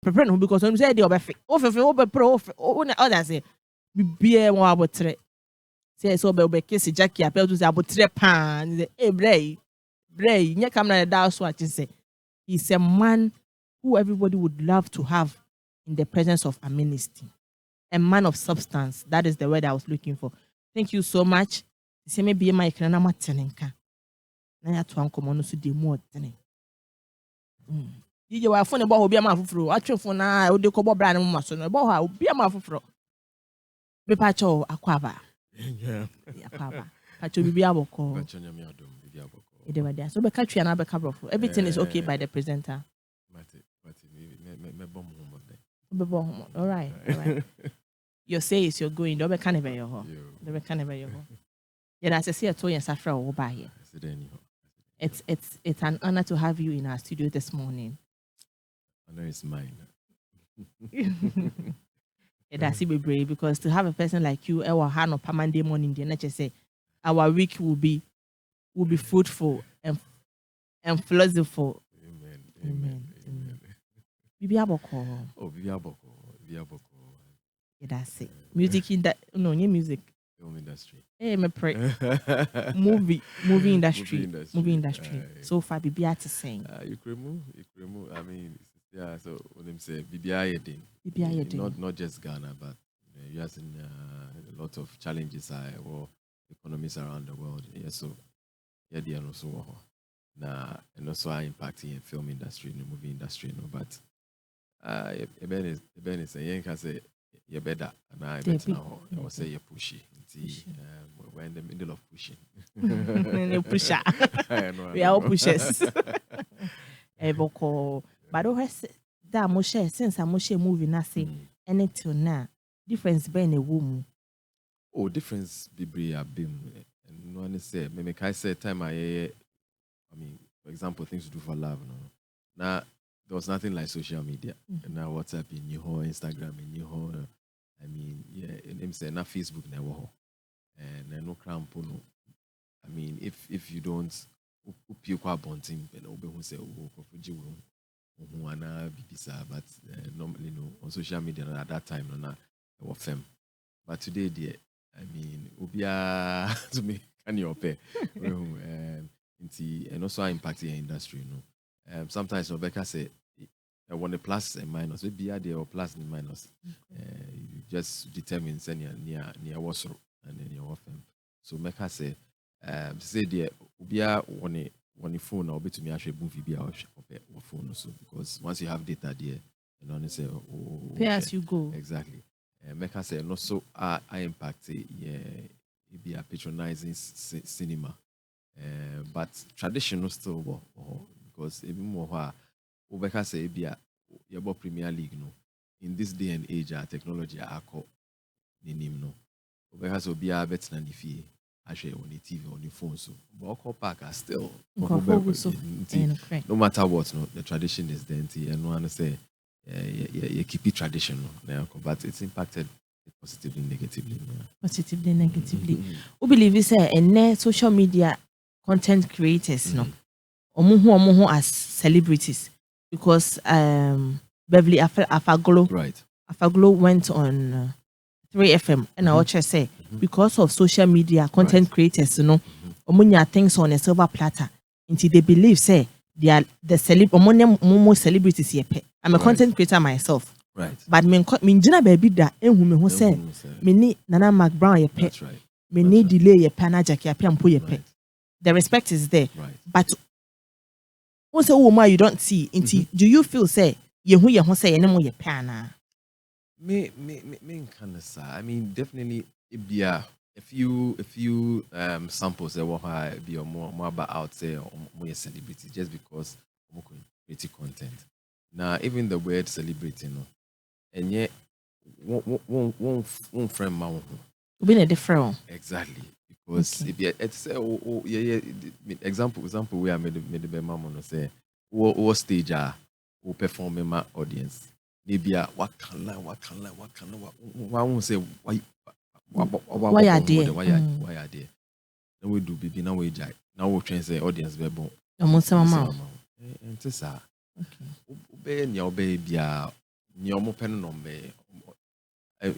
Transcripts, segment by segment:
prepare no because when say dey obefe ofe pro ofe others say bibia won abotre say so be kiss Jackie apel to say abotre pan say bray nya camera that so at say he's a man who everybody would love to have in the presence of a ministry. A man of substance. That is the word I was looking for. Thank you so much. Say maybe my kana matenenka. Na ya to anko no so dey mu otene. DJ wa phone about obi ama fufuro. Atwefo na o de kobo bra na mu so no. Ebo ha obi ama fufuro. Me pa cho akwaba. Yeah. Akwaba. Pa cho bibi aboko. Pa cho nyame adom bibi aboko. Edewade. So be catch you na be kabrofo. Everything is okay by the presenter. All right. Your say is you're going. Don't be canny by your home. Don't be canny by your home. Yeah, as I say, I told you, Safra over by here. It's an honor to have you in our studio this morning. Honor is mine. That's be brave because to have a person like you, our hand of Monday morning, the nature say our week will be fruitful and philosophical. Amen. Bibi aboko. Oh, bibi aboko. Yeah, that's it. Music in that no, new music. Film industry. Hey, me pray. movie industry. So far, bibi ati sing. You cremu. I mean, yeah. So when them say bibi ayedin. Not just Ghana, but you have seen a lot of challenges or economies around the world. Yeah, so yeah, they are also WOHO. And also are impacting in film industry, the movie industry, but Ben is saying, can say you're better, and I better now. I will say you're pushy. We're in the middle of pushing. Pusher. We are all pushers. But that Moshe, since I Moshe movie, nothing, and until now, difference being a woman. Oh, difference be a beam. And no one say, maybe I say time I mean, for example, things to do for love. No? Now, there was nothing like social media. And now WhatsApp in WOHO, Instagram in WOHO. I mean, yeah, and say not Facebook in WOHO. And no cramp. No. I mean, if you don't, you quite bunting, and who say, but normally no on social media at that time no na was fem. But today, dear, I mean, ubia to me can you pay and also impacting the industry, you know. Sometimes Rebecca say I want a plus and minus, maybe there or plus and minus. You just determine send near what's and then you're off them. So Mecca say dear ubia one phone or be to me actually movie be our phone also because once you have data there, you know, say pay as you go. Exactly. Mecca say and also I impact it be a patronizing cinema. But traditional still because even more Obeka say be a Premier League no in this day and age technology are called name no Obeka so be a better than the fee actually on the TV on the phone so but park are still no matter what no the tradition is there and no one say you keep it traditional now but it's impacted positively negatively who believe you say and social media content creators no omo as celebrities because Beverly Afaglo right Afaglo went on 3FM and I watch say because of social media content creators you know omunya things on a silver platter until they believe say they are the more celebrities here. I'm a content creator myself. Right. But me jina baby da enhu me ho say me ni Nana Mark Brown ye pe. That's right. Me ni delay ye pe na Jackie apia mpo ye pe. The respect is there. Right. But once a woman you don't see until do you feel say ye ho say ye mo ye pe ana? Me kind of say. I mean definitely it be a few samples that will be more about out there or more celebrity just because more creative content. Now even the word celebrity, you know, and yet one friend man been a different one. Exactly because it's example where I made the mama say what stage who perform in my audience maybe what can say why are they? Now we do baby now we jai. Now we train say audience be bon. Almost some and say okay. Obey baby nyomo pen no me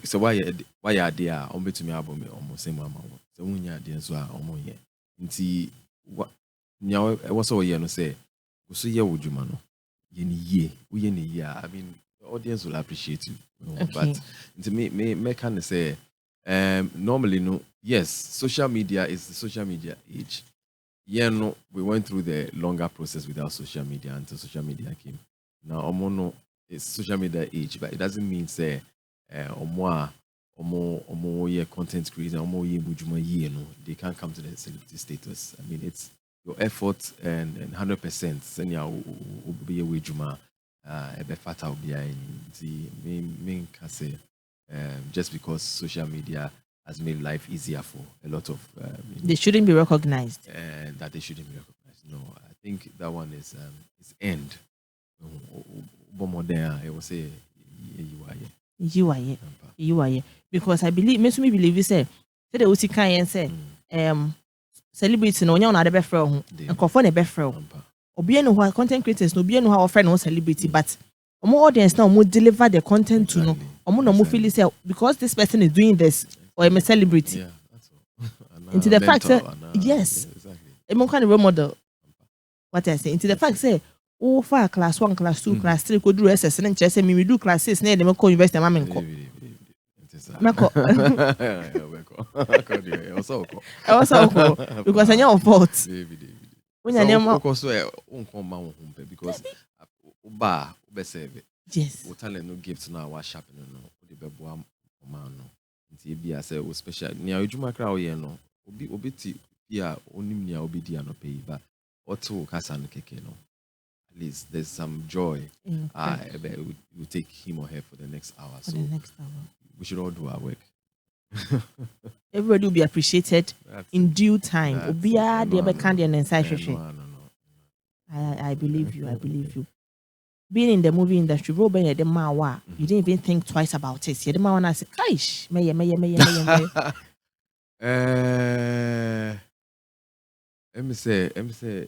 so why idea on betumi abo me almost same mama so munya ade nso a omo ye nti nyawo e wo so ye no say go so ye wodwuma no ye ni ye wo ye ni ye I mean the audience will appreciate you, but nti me can say normally no yes social media is the social media age. Yeah, no, we went through the longer process without social media until social media came. Now, no, it's social media age, but it doesn't mean say, omo ye content creator, omo ye bujuma ye no, they can't come to the celebrity status. I mean, it's your effort and 100%. Senya be a bujuma, ebe fata obi ai. Me can say, just because social media has made life easier for a lot of they shouldn't be recognized. And that they shouldn't be recognized. No, I think that one is end. I will say You are here. Because I believe me believe you say the Usi can say celebrity no nya be friend and confirm be friend. Obi no who content creators no be no how friend no celebrity but omo audience now mo deliver the content to no omo no mo feel say because this person is doing this or I'm a celebrity. Yeah, that's all. Into the fact that yes, exactly. I'm kind of role model. What I say into the fact say oh for class 1, class 2, class 3 could do SS and say me do class 6 na dem call university am menko. Meko. Also because I know fault. When you name because unko ma wo because uba serve. Yes. What talent no gift na wa sharp no the bebo man no. Nti bia say o special nia adwuma kra wo ye no obi ti bia onim nia obi di anope ba oto kasa no keke no at least there's some joy we take him or her for the next hour so we should all do our work. Everybody will be appreciated in due time. Obia dey be kind and inside I believe you. Being in the movie industry, you didn't even think twice about it. You didn't want to say, "Kaish, me." Let me say,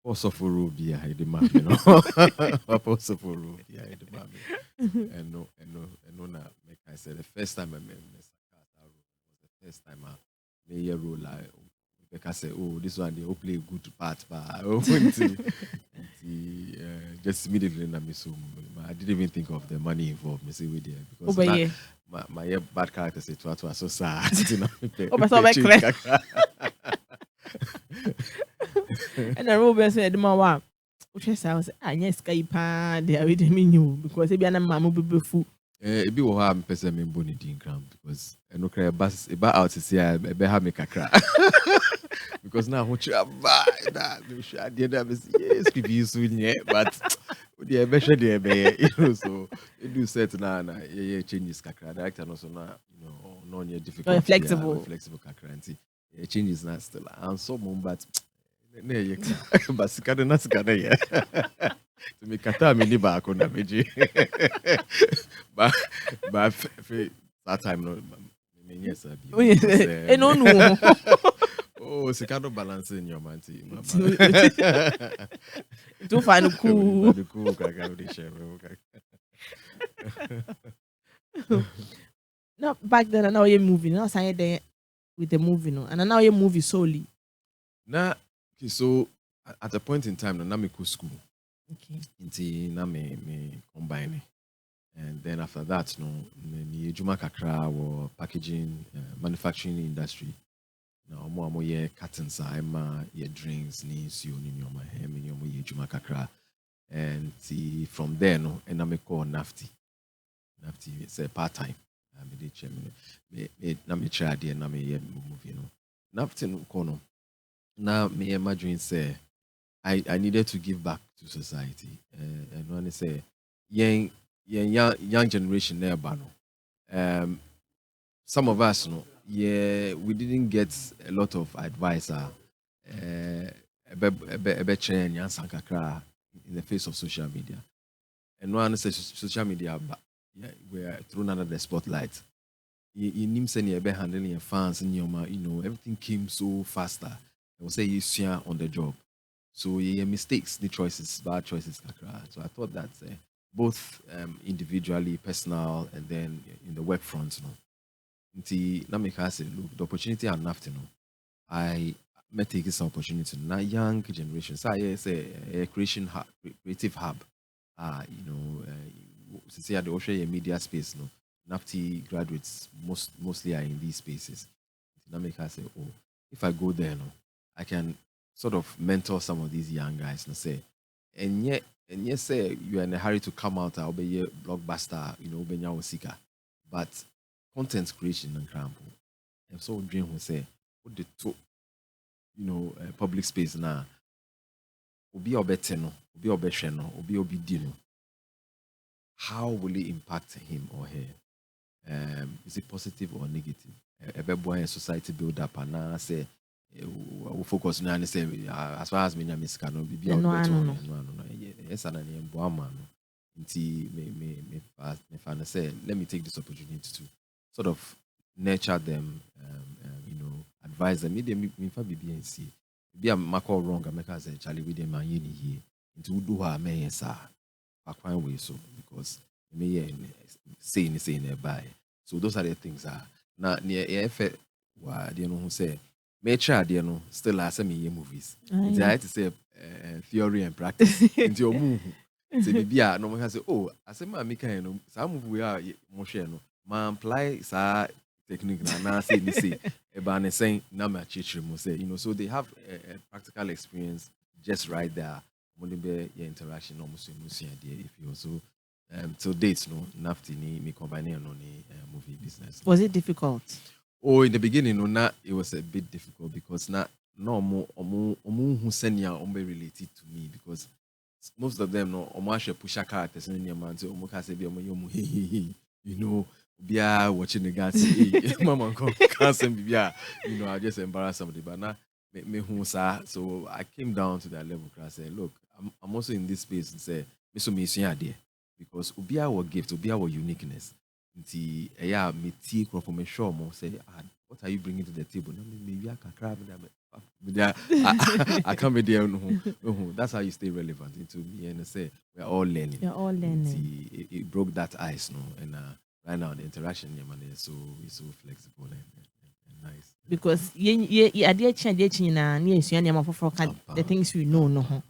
also for Ruby, I demand, you know, also for Ruby, I demand, and no, na make I say the first time I met Mr. Carter was the first time I made a role like. Because I say, oh, this one they all play a good part, but I went to just immediately I didn't even think of the money involved. Me say we there because my bad character say to so sad. And the Robert said, "Mama, which is I was yes, Skype, they are with me because if you are not mamma be fool." It be what I'm person me boni din gram because I no cry bus about out to see I be have me kakra. Because now what you buy that we should at the end of yes review soon yet but the better the so it do set now changes kakra director also now no difficult flexible kakra and changes not still and so but but sikade na sikade yeah to me kata me ni ba ko na meji but that time no me yes abi no oh sikado balance in your man team to find cool kaka we share no back then I know you movie now say there with the movie no and now you movie solely na so at a point in time na me go school okay na me combine and then after that no me adwuma kakra or packaging manufacturing industry na omo ye cartons ma ye drinks ni nsuo ni nyoma he me omo ye adwuma kakra and from there no and na me call nafty say part time me dey check me na me try there na me ye movie no nafty no call no na me imagine say I needed to give back to society and when I say young generation nearby no some of us no we didn't get a lot of advice in the face of social media and one says social media we are thrown under the spotlight you nim say you be handling your fans and everything came so faster I will say you on the job so your mistakes the choices bad choices kakra so I thought that both individually, personal, and then in the work front. No, nti na make us say, look, the opportunity are enough to know. I may take this opportunity. Now, young generation, so I say a creative hub. Since the Osha media space, no, NAFTI graduates mostly are in these spaces. Now make us say, oh, if I go there, no, I can sort of mentor some of these young guys and say, and yet say you're in a hurry to come out, I'll be a blockbuster, be a seeker, but content creation and crampo. And so dream will say, what the two, public space now, obi obete no, obi obehwe no, obi obidi no. How will it impact him or her? Is it positive or negative? A society build up and now say we focus on say as far as me miska no be no. Yes, and I'm Boama. Me say let me take this opportunity to sort of nurture them, advise them. Me fa BBNC. Be a mako wrong, I make us say Charlie with them and here. Into do her may sa. Way so because me saying nearby. So those are the things now near effect why they know who say may try still has me movies. I had to say theory and practice into your move. Say maybe no one has say, oh, I say my some move we are motion man apply sa technique now say me say about saying number teacher say so they have a practical experience just right there. Your interaction almost if you also till dates no nafti me combining on movie business. Was it difficult? Oh, in the beginning, it was a bit difficult because no who senior related to me because most of them push a characters in your man so be watching the guys mama can't I just embarrass somebody but now so I came down to that level and said, look, I'm also in this space and say, because Ubia our gift, Ubia our uniqueness. Me tea from a show say, what are you bringing to the table? Maybe I can cry I can't be there. That's how you stay relevant into me and say we're all learning. You're all learning. It broke that ice, and right now the interaction is so flexible and nice. Because the things you know no.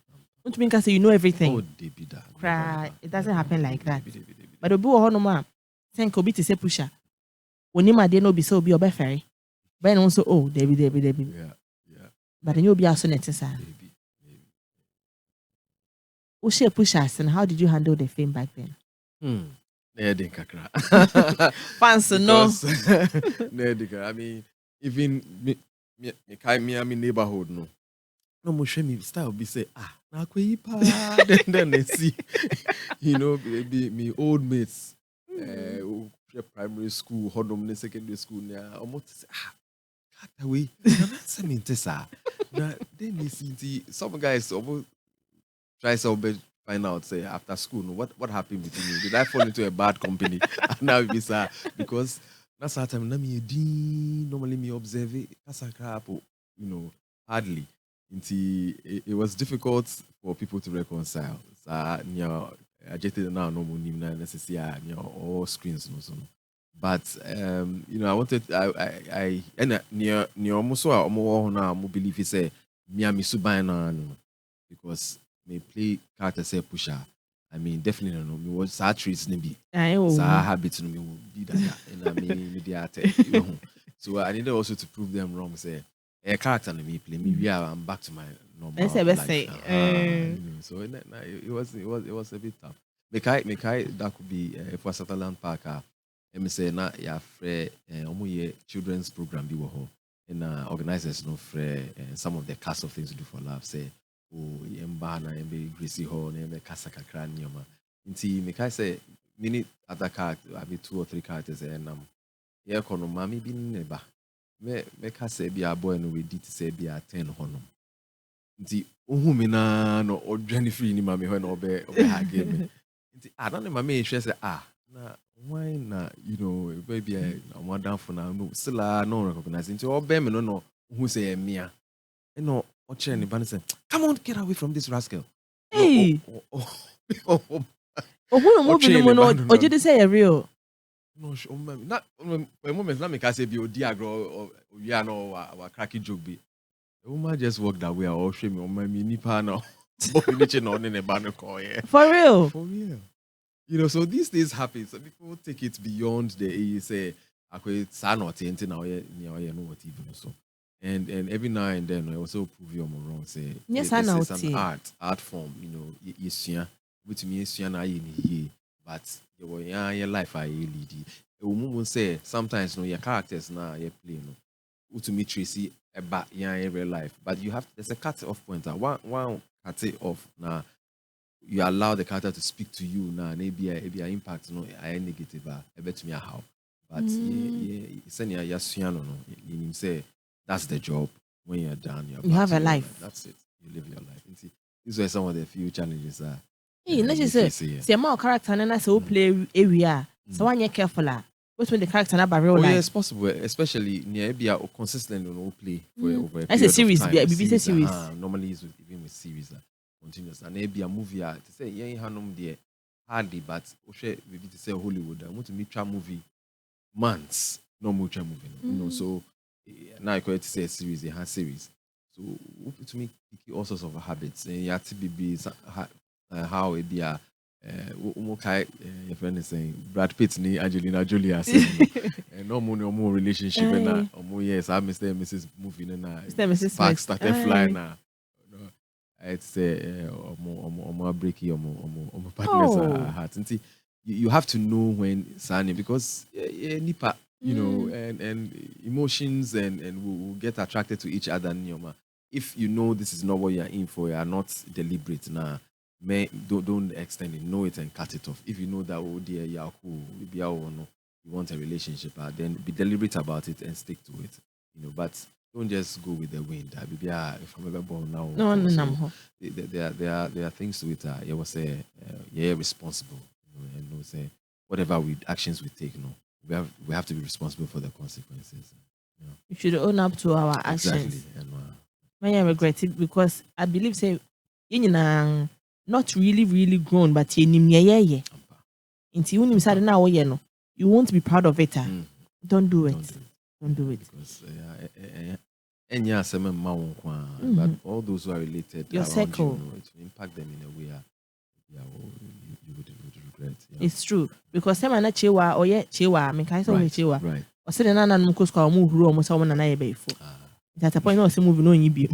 Don't you mean say you know everything? Oh, they be that. Cry. It doesn't happen like that. But the boy no man, thank you to say pusher. When you might no be so be obe ferry. But also oh, Debbie. Yeah. But then you'll be also necessary. Ushe pushers and how did you handle the fame back then? Fancy no. I mean, even me neighborhood no. No more show me style be say now then they see me old mates primary school hodom secondary school now almost say cut away that's me now then you see some guys almost try to find out say after school what happened between you did I fall into a bad company and now be sad because that's how time normally me observe it that's a crap hardly. It was difficult for people to reconcile. Adjetey Anang no more necessarily all screens no. But I wanted I near almost now believe he say me suban no because me play character say pusher. I mean definitely no me was sad treats be. Sa habits no me be that and I mean media so I needed also to prove them wrong say a character me play me I'm back to my normal life. So it was a bit tough. Make I that could be for Sutherland Park. Me say na ya free children's program be WOHO and organizers no free some of the cast of things to do for love say yemba na yembe Gracie Hall na yembe kasa kakra nyoma. Nti make I say many other characters I be 2 or 3 characters and yeah kono mami bi neba. Me say be a boy no we did say be a 10 honum. Nti ohumi na no odwane free ni mami when obe hage me. Nti I don't know mami say na why na maybe I want down for now no still no recognize nti obe me no who say mia. E no o chere ni ban say come on get away from this rascal. Hey. Oh, who movie no no? Or did you say a real? No, not a moment. Let me say be Diagro or no or cracky joke be. The woman just walked that way. Or show me on my mini panel. On in a banner call. For real. For real. You know, so these things happen. So people take it beyond the you say, I could sign or taint now, know what even so. And every now and then I also prove you wrong. Say, yes, I know it's an art form, you know, which means I in but your life I lead. A woman say sometimes no your characters now you play no. To me Tracy about in real life. But you have there's a cut off point. One cut it off now. You allow the character to speak to you now, maybe a impact no I negative a bet me how. But send your no you say that's the job. When you're done, you have a life. That's it. You live your life. These were some of the few challenges hey, let's just say more character and I say play area. So when you're careful what's when the character not real life. Yeah, it's possible, especially near be consistent on play for over a that's a series, BBC series. Normally is even with series continuous and maybe a movie to say yeah hanum there hardly but maybe to say Hollywood I want to meet a movie months no much movie you know so now I call it to say a series it has series so to me all sorts of habits and you have to be how it be a your friend is saying Brad Pitt ni Angelina Jolie and no more relationship and yes I'm Mr. and Mrs. movie and Mrs. Sparks started flying now I'd say more breaky or partners heart. And you have to know when signing because nipa, you know, and emotions and will get attracted to each other. If you know this is not what you're in for, you are not deliberate now. Don't extend it, know it and cut it off. If you know that oh dear, you're cool, you want a relationship, then be deliberate about it and stick to it. You know, but don't just go with the wind. If I'm ever born now, no. There are things to it. You will say, responsible. You know, say whatever actions we take. We have to be responsible for the consequences. You know. We should own up to our actions. Exactly. And, I regret it because I believe say not really grown, but you won't be proud of it. Don't do it. Don't do it. Because, but all those who are related, your circle, it will impact them in a way you would regret. It's true because some are not chewa or yet chewa. Me kai so chewa. Right. Or say na mukos kwa mu huru omo sa omo na ye before. That's a point no say movie no yin bi.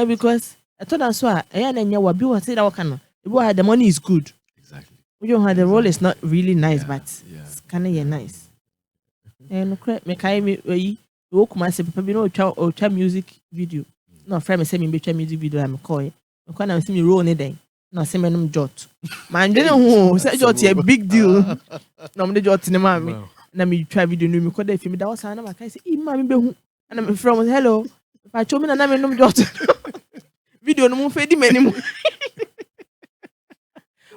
Because I told us so na nya wa bi wa say that what can the money is good. Exactly. The role is not really nice, but it's kind of nice. And me kai me wo kuma say papa bi no twa music video. No friend me say me be twa music video am call. Me call na say me roll ne den. No say me num jot. Man dey no say jot a big deal. No me jot ne ma me. Na me twa video no me call dey film that was na ma kai say e ma me be hu. Na me from hello. If I show me na me num jot. Video no mo fe di manim.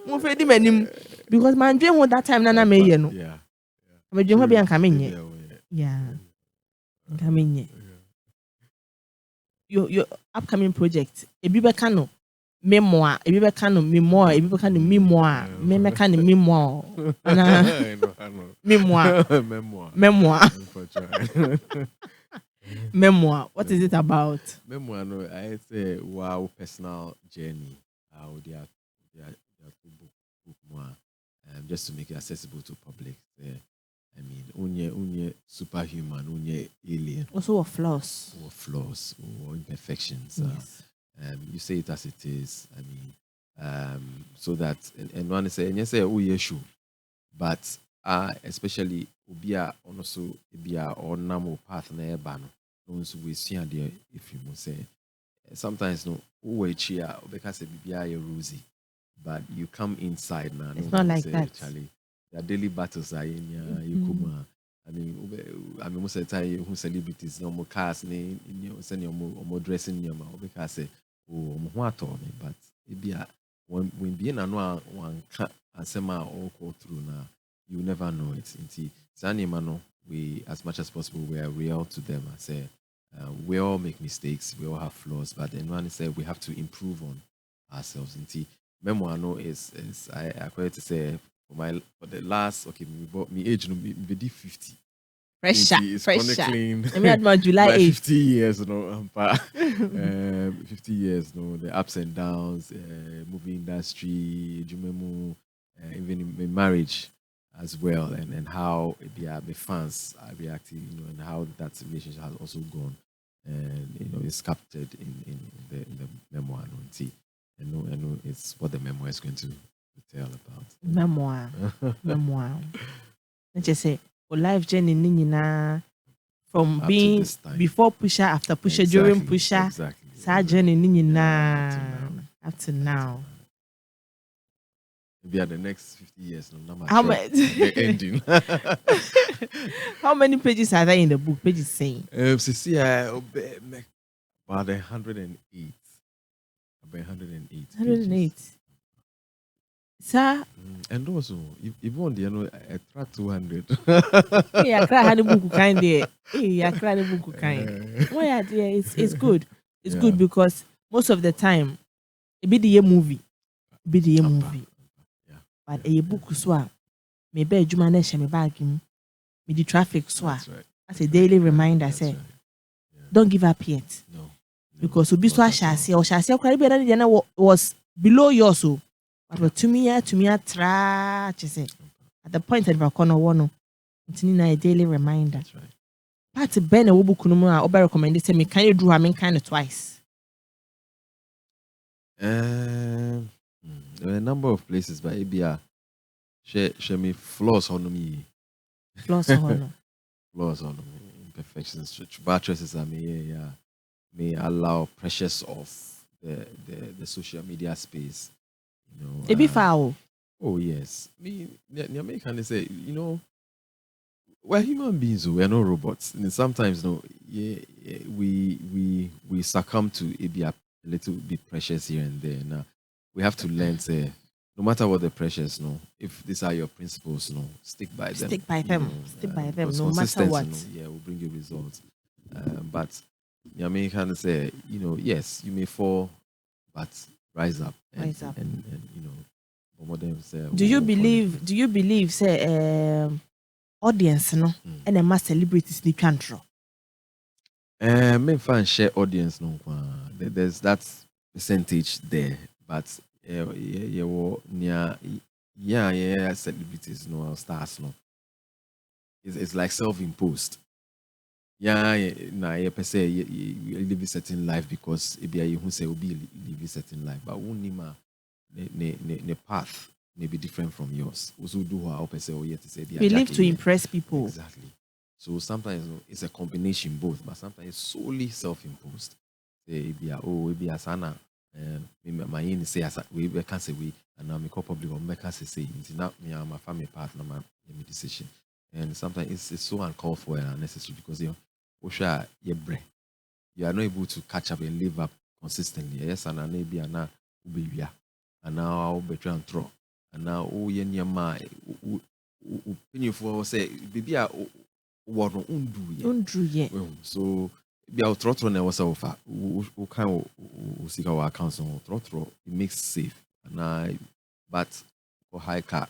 Mo fe di manim because man dream that time na me ye no. Yeah. Me dream ho be an kamenye. Yeah. Kamenye. Your upcoming project. Ebi be kano memoir, ebi be kano memoir, ebi be kano memoir, me kano memoir. Memoir. Memoir. What is it about? Memoir, no, I say wow, personal journey. How they are book more, just to make it accessible to public. I mean, unye superhuman, unye alien. Also, flaws or imperfections. Yes. You say it as it is. I mean, so that and one say, and you say, oh yeah, sure, but especially ubia also ubia or namo path na ebano. No we see there if you must say. Sometimes no, we cheer because it be rosy, but you come inside now. It's not like that. Charlie. Their daily battles are in Yukuma. I mean, most of the time, who celebrities, no more cars, send your more dressing your mouth because say, oh, what me, but it be when being a one and sema all go through now, you never know it. Inti Sani Mano, we as much as possible we are real to them. I say, We all make mistakes, we all have flaws, but then one said we have to improve on ourselves. And memoir no is I quite to say for the last me age no me 50. Pressure. It's chronicling. I mean, July 8th. 50 years, 50 years, the ups and downs, movie industry, even in marriage as well, and how the fans are reacting, and how that relationship has also gone, and it's captured in the memoir. I know it's what the memoir is going to tell about. Memoir. Let's just say, life journey nina from up being before pusher, after pusher, exactly, during pusher, exactly. Journey nina up to now. Maybe at the next 50 years, how many the ending? How many pages are there in the book? Pages saying about 108. About 108. 108. Sir, and also, if one day, I try 200. Hey, I cry had a book kind there. Hey, I cry the book kind. Why are there? It's good. It's good because most of the time, it be the movie. Yeah. But a book swap. Maybe Adwuma na share me bag him. Me the traffic swap. That's a daily reminder. Say, don't give up yet. No. Because to be so chassis or chassis was below yours. So, but to me, try. At the point that we're gonna want it's a daily reminder. That's right. But Ben a book no I recommend it. Me can you do kind of twice? There are a number of places, but ABR share me flaws on me. Flaws on imperfections. Bad choices I may allow pressures of the social media space. It be foul. Oh yes. Me can say, we're human beings, we are not robots. And sometimes we succumb to a little bit pressures here and there. Now we have to learn to, no matter what the pressures, if these are your principles, stick by them. Stick by them, no matter what. Will bring you results. But I can say, yes, you may fall, but rise up. And do you believe say audience and a mass celebrities the country? Me fan share audience there's that percentage there, but celebrities stars it's like self-imposed. Per se you live a certain life because you who say will be live a certain life, but ne path may be different from yours. Also do how per se to say we live to impress people. Exactly. So sometimes it's a combination both, but sometimes it's solely self-imposed. Say be a sana my in say as we can say we and now me public or make us say it's not me and my family partner my decision. And sometimes it's so uncalled for and unnecessary because you are not able to catch up and live up consistently. Yes, and maybe and now and now I'll be trying to throw. And now for say baby what undo yet. So be out throw na was over who can seek our accounts on throw it makes safe. And but for high car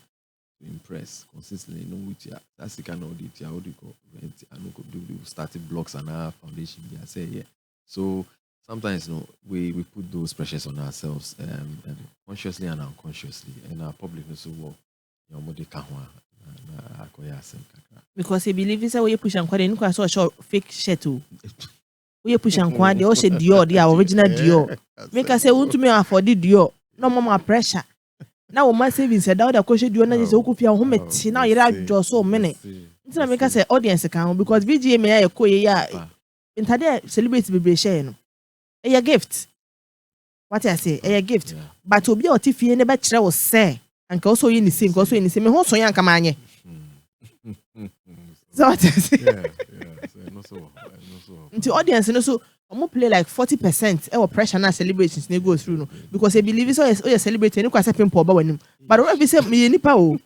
to impress consistently with ya that's the kind of audit how do you go rent and do starting blocks and our foundation I say yeah. So sometimes we put those pressures on ourselves consciously and unconsciously, and our public also work because he believes that we push and quite so fake shit we push and quite they also Dior the original Dior make us say want to me afford the Dior no more pressure now my savings said that the question Dior na just okufia ho meti now you just so many it's not make us say audience can because VGA me ya ko ya intade celebrate be share a gift. What I say, a gift. Yeah. But to be a tiffy and a bachelor was say, and also in the same, also in the same, also young Kamanye. So what I say, to audience, and also, I'm going to play like 40% our pressure and celebrations they go through, because I believe it's all celebrating, you can say pimple about him. But when we say me any power,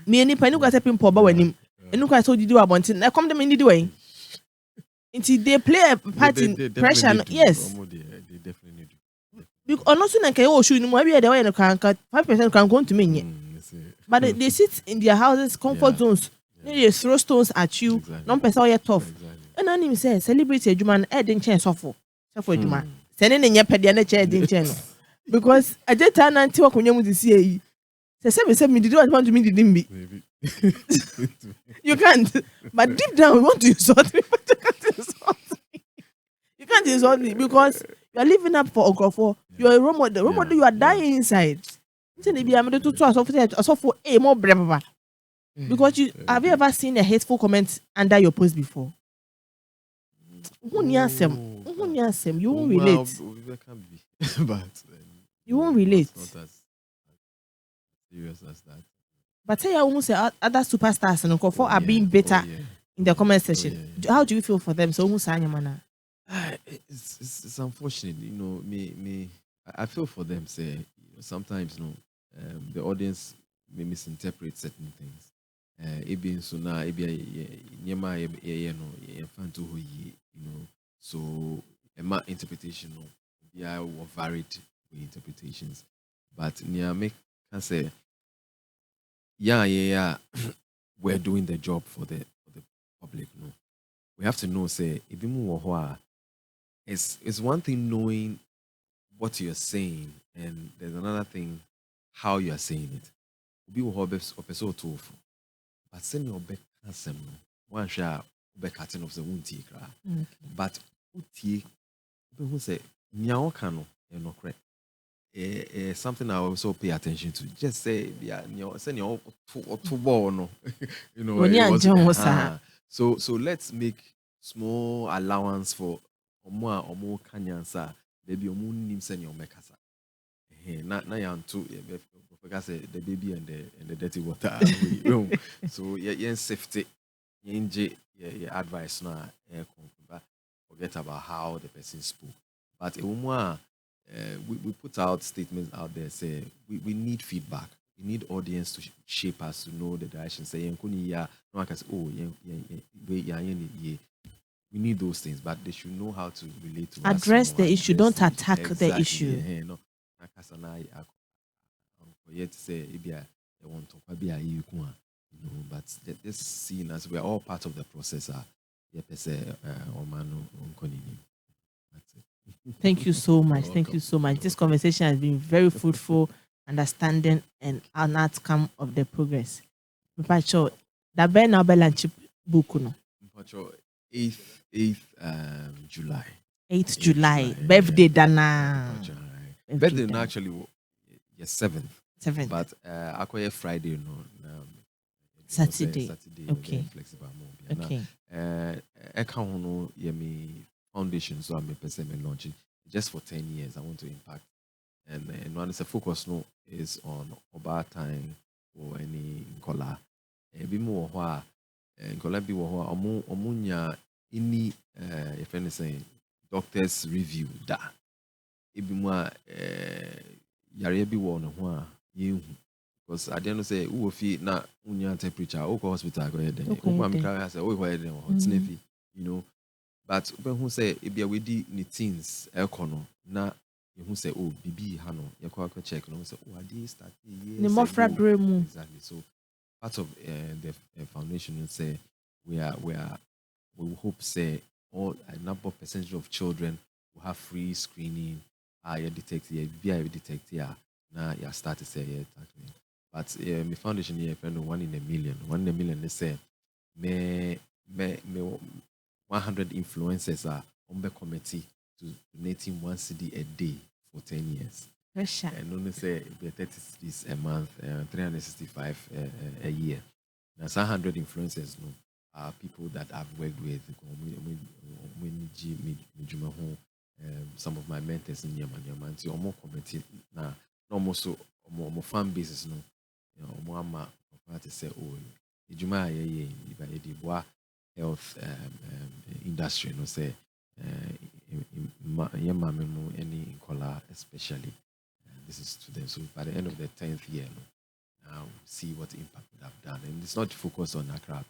me any penny, you can say pimple about him, and look, I told you do about it. I come to me in the way. Until they play a part in pressure. Yes. They definitely do. Because also na kai show no maybe they were can 5% can go to me. But they sit in their houses, comfort zones. They throw stones at you. Non person you tough. And then him say celebrity Adwuma e dey nchen sofo. Sofo Adwuma. Say ne nya pede na che dey nchen no. Because Adjetey Anang ti wakonya mu this year yi. Say me did what want to me didn't be. You can't. But deep down we want to insult me. But you can't insult me. You can't insult me because you are living up for Ogrofo. You are a role model. Role model, you are dying inside. More brave. Because have you ever seen a hateful comment under your post before? You won't relate. But you won't relate. It's not as serious as that. But say I almost say other superstars and Ogrofo are being better in the comment section. How do you feel for them? So almost it's unfortunate, you know. I feel for them. Say sometimes, you know, the audience may misinterpret certain things. Ebi so na ebi nyema no fan to you know. So my interpretation no yeah were varied interpretations. But make can say yeah we're doing the job for the public. No, we have to know say ebi mu WOHO. It's one thing knowing what you're saying, and there's another thing how you are saying it. Be WOHO tofu, but send your back handsome. One share back cutting of the wound but uti who say nyao kano no correct. Something I also pay attention to. Just say send your two ball no, you know. So let's make small allowance for omo kanyansa. Baby omo nim send your mekasa. Na yan too because the baby and the dirty water. So yeah, safety, yeah, advice na forget about how the person spoke. But we put out statements out there say we need feedback. We need audience to shape us to know the direction. Say no one can say we need those things, but they should know how to relate to address the issue. Don't attack the issue. No, yet say I want to be you know, but this scene as we are all part of the process. Thank you so much. Thank you so much. This conversation has been very fruitful, understanding, and an outcome of the progress. Mpacho, the Ben Abelanchi book no. Mpacho 8th July. 8th July. Birthday Dana. Birthday actually yes 7th. 7th. But I Friday no. Saturday. Okay. Flexible more. Okay. No yemi foundation, so I'm a person launching just for 10 years. I want to impact, and one is a focus no is on about time or any color. Be more wha color be wha omunya any if anything doctor's review da. It be more yare be one wha you. Because I didn't say who feel na unya temperature or hospital go ahead. I say oh it's navy, you know. But when who say if you already ni teens econo na you who say oh bibi hano you go check no say oh I start exactly. So part of the foundation will say we hope say all a number of percentage of children will have free screening. You detect here, detect here. Now you start to say yeah. But my foundation here, 1 in a million. 1 in a million, they say, me 100 influencers are on the committee to donating 1 CD a day for 10 years. Pressure. And only say 30 CDs a month, 365 a year. Now, 100 influencers are people that I've worked with. Some of my mentors in Yaman, so more committee now, almost more fan bases no. You know, Muhammad to say, oh, Adwuma the health industry, no say, any color especially. This is to them. So by the end of the 10th year, now see what impact we have done, and it's not focused on Accra.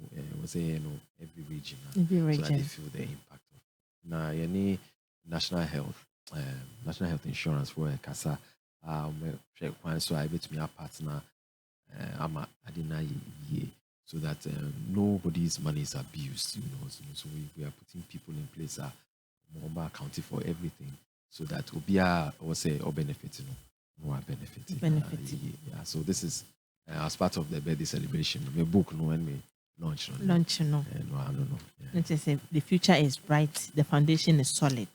every region. Every So that they region. feel the impact of. Now, any national health insurance where Casa, so I bet me a partner, I didn't year, so that nobody's money is abused, So we are putting people in place more accounting for everything, so that Obia or say or benefit, more benefit. Yeah. So this is as part of the birthday celebration. My book, and me launch. No. No, I don't know. Yeah. Let's just say the future is bright. The foundation is solid.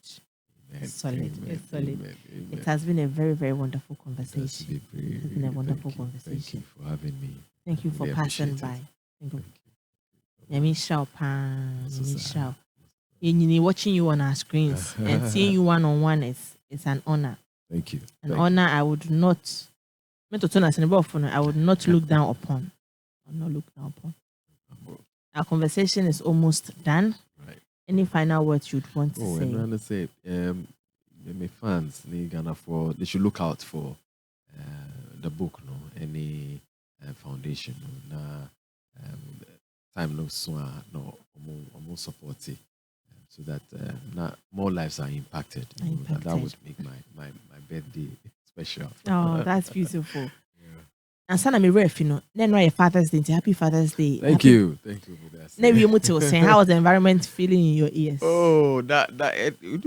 Amen. Solid. Amen. It's solid. Amen. Amen. It has been a very, very wonderful It conversation. has been It's been a wonderful Thank you conversation. for having me. Thank you for Really passing appreciate by. it. Thank you. Thank you. Yemi Shao Pan. So Yemi sad. Shao. Watching you on our screens and seeing you one-on-one is an honor. Thank you. An Thank honor I would not look down upon. I will not look down upon. you. Our conversation is almost done. Right. Any final words you'd want to say? And I want to say, my fans, they should look out for the book, any foundation, time no soon, more support it, so that more lives are impacted. That would make my birthday special. Oh, that's beautiful. And son, I'm a ref, Then right, Father's Day. Happy Father's Day. Thank you for that. Maybe you saying, how was the environment feeling in your ears? Oh, that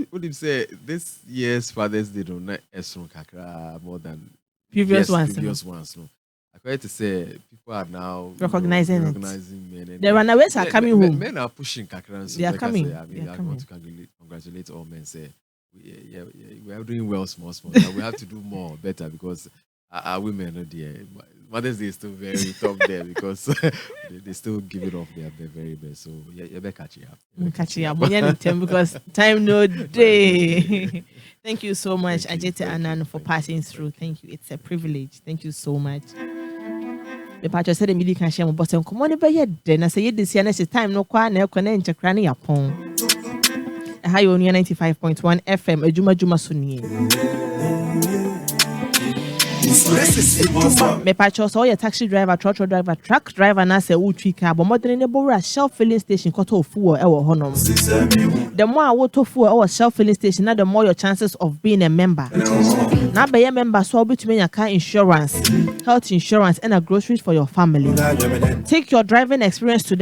what did you say? This year's Father's Day don't more than Previous ones. No. I quite to say people are now recognizing men. And the runaways are coming home. Men are pushing kakra. They are coming. I want to congratulate all men. Say we are doing well, small. We have to do more, better, because our women are there. Mother's Day is still very top there, because they still give it off their very best. So you better catch it up. Catch it up. Because time no day. Thank you so much, Adjetey Anang, for passing through. Thank you. It's a privilege. Thank you so much. The patch said the media can share my boss and come on over here. Then I say this year next time no kwa na ekwana nchakra ne yapon. Aha yo 95.1 FM Adwuma Adwuma Sunye. Me patch so your taxi driver, driver, truck driver na say utwi ka but modern ne bora Shell filling station koto fuel e wo honom. The more water fuel or Shell filling station, the more your chances of being a member. Now be a member so between your car insurance, health insurance and a groceries for your family. Take your driving experience to the